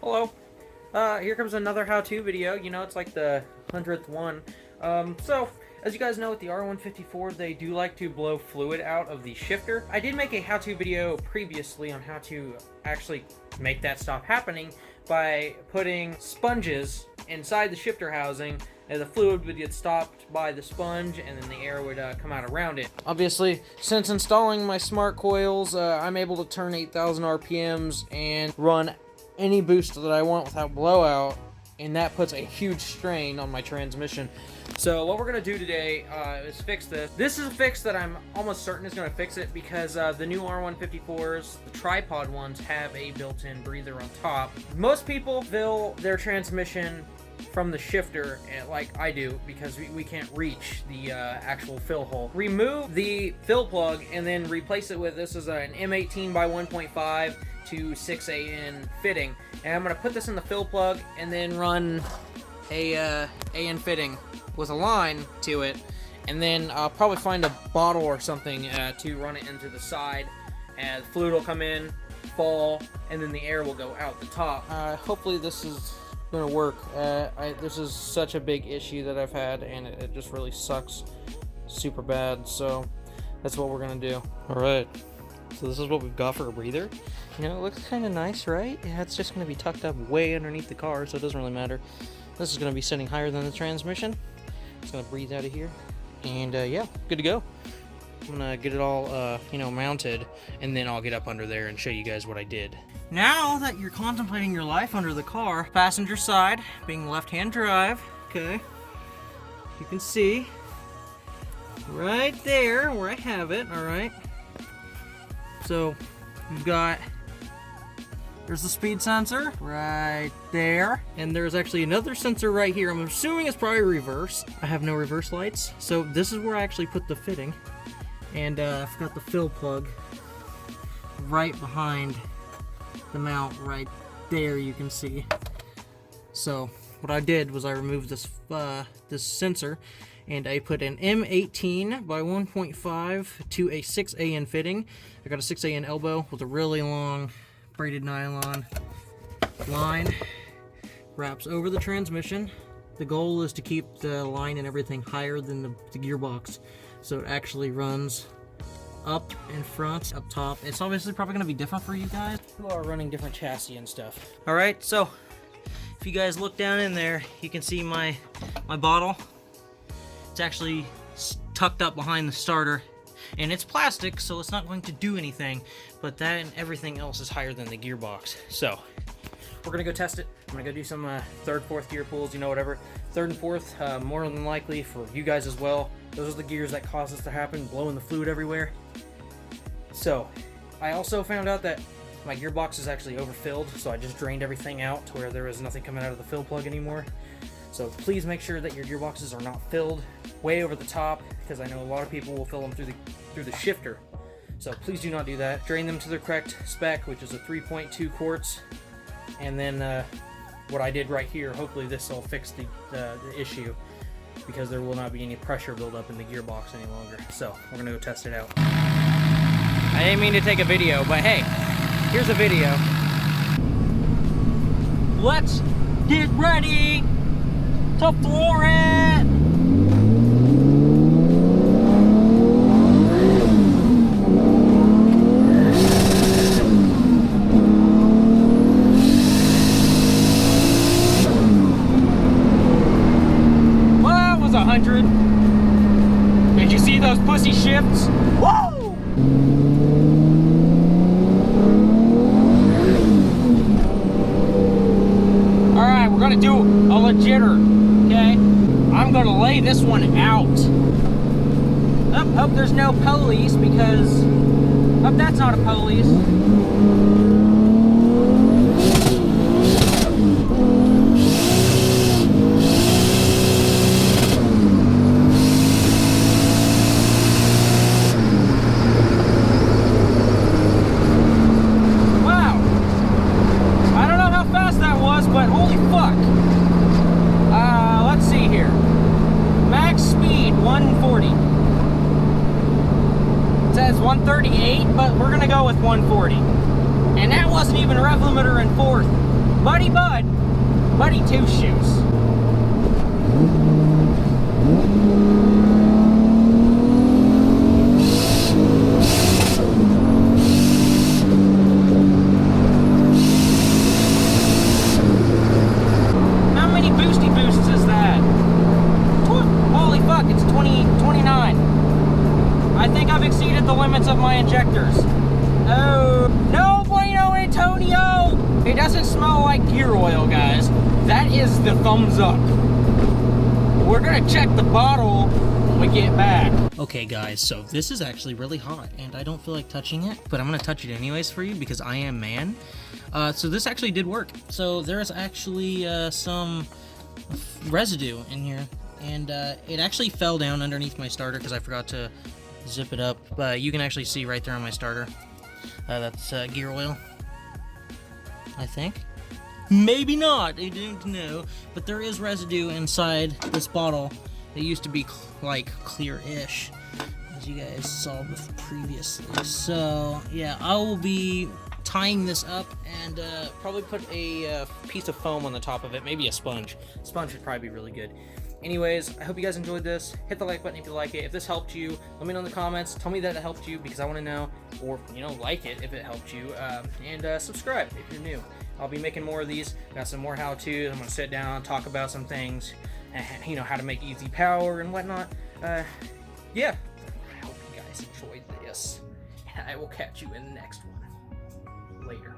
Hello. Here comes another how-to video. You know, it's like the 100th one. So, as you guys know, with the R154, they do like to blow fluid out of the shifter. I did make a how-to video previously on how to actually make that stop happening by putting sponges inside the shifter housing, and the fluid would get stopped by the sponge, and then the air would come out around it. Obviously, since installing my smart coils, I'm able to turn 8,000 RPMs and run any boost that I want without blowout, and that puts a huge strain on my transmission. So what we're going to do today is fix this. This is a fix that I'm almost certain is going to fix it because the new R154s, the tripod ones, have a built-in breather on top. Most people fill their transmission from the shifter, like I do, because we can't reach the actual fill hole. Remove the fill plug and then replace it with, this is an M18 by 1.5 to 6AN fitting, and I'm going to put this in the fill plug and then run a AN fitting with a line to it, and then I'll probably find a bottle or something to run it into the side, and the fluid will come in, fall, and then the air will go out the top. Hopefully this is gonna work. This is such a big issue that I've had, and it just really sucks super bad, so that's what we're gonna do. Alright, so this is what we've got for a breather. You know, it looks kind of nice, right? Yeah, it's just gonna be tucked up way underneath the car, so it doesn't really matter. This is gonna be sitting higher than the transmission. It's gonna breathe out of here, and yeah, good to go. I'm gonna get it all, you know, mounted, and then I'll get up under there and show you guys what I did. Now that you're contemplating your life under the car, passenger side, being left-hand drive, okay, you can see right there where I have it, all right? So you've got, there's the speed sensor right there, and there's actually another sensor right here. I'm assuming it's probably reverse. I have no reverse lights, so this is where I actually put the fitting, and I've got the fill plug right behind the mount right there, you can see. So what I did was I removed this this sensor, and I put an M18 by 1.5 to a 6AN fitting. I got a 6AN elbow with a really long braided nylon line, wraps over the transmission. The goal is to keep the line and everything higher than the gearbox, so it actually runs up in front, up top. It's obviously probably going to be different for you guys who are running different chassis and stuff. Alright, so if you guys look down in there, you can see my bottle. It's actually tucked up behind the starter, and it's plastic, so it's not going to do anything, but that and everything else is higher than the gearbox. So we're gonna go test it. I'm gonna go do some third, fourth gear pulls, you know, whatever. Third and fourth, more than likely for you guys as well. Those are the gears that cause this to happen, blowing the fluid everywhere. So I also found out that my gearbox is actually overfilled, so I just drained everything out to where there was nothing coming out of the fill plug anymore. So please make sure that your gearboxes are not filled way over the top, because I know a lot of people will fill them through the shifter. So please do not do that. Drain them to their correct spec, which is a 3.2 quarts. And then what I did right here, hopefully this will fix the issue, because there will not be any pressure buildup in the gearbox any longer. So we're gonna go test it out. I didn't mean to take a video, but hey, here's a video. Let's get ready to floor it! Well, that was 100. Did you see those pussy shifts? Woo! Alright, we're gonna do a legitter, okay? I'm gonna lay this one out. Hope there's no police, because hope that's not a police. Wow. I don't know how fast that was, but holy fuck. Let's see here. Max speed 140. It says 138, but we're gonna go with 140. And that wasn't even rev limiter in fourth. Buddy Bud, Buddy Two Shoes. How many boosty boosts is that? Holy fuck, it's 29. I think I've exceeded the limits of my injectors. Oh, no bueno, Antonio! It doesn't smell like gear oil, guys. That is the thumbs up. We're gonna check the bottle when we get back. Okay, guys, so this is actually really hot, and I don't feel like touching it, but I'm gonna touch it anyways for you because I am man. So this actually did work. So there's actually some residue in here, and it actually fell down underneath my starter because I forgot to zip it up. But you can actually see right there on my starter. That's gear oil, I think. Maybe not, I don't know. But there is residue inside this bottle. It used to be like clear-ish, as you guys saw previously. So yeah, I will be tying this up and probably put a piece of foam on the top of it, maybe a sponge. Sponge would probably be really good. Anyways, I hope you guys enjoyed this. Hit the like button if you like it. If this helped you, let me know in the comments. Tell me that it helped you because I want to know, or, you know, like it if it helped you. And subscribe if you're new. I'll be making more of these. Got some more how-tos. I'm going to sit down, talk about some things, you know, how to make easy power and whatnot. Yeah, I hope you guys enjoyed this. And I will catch you in the next one. Later.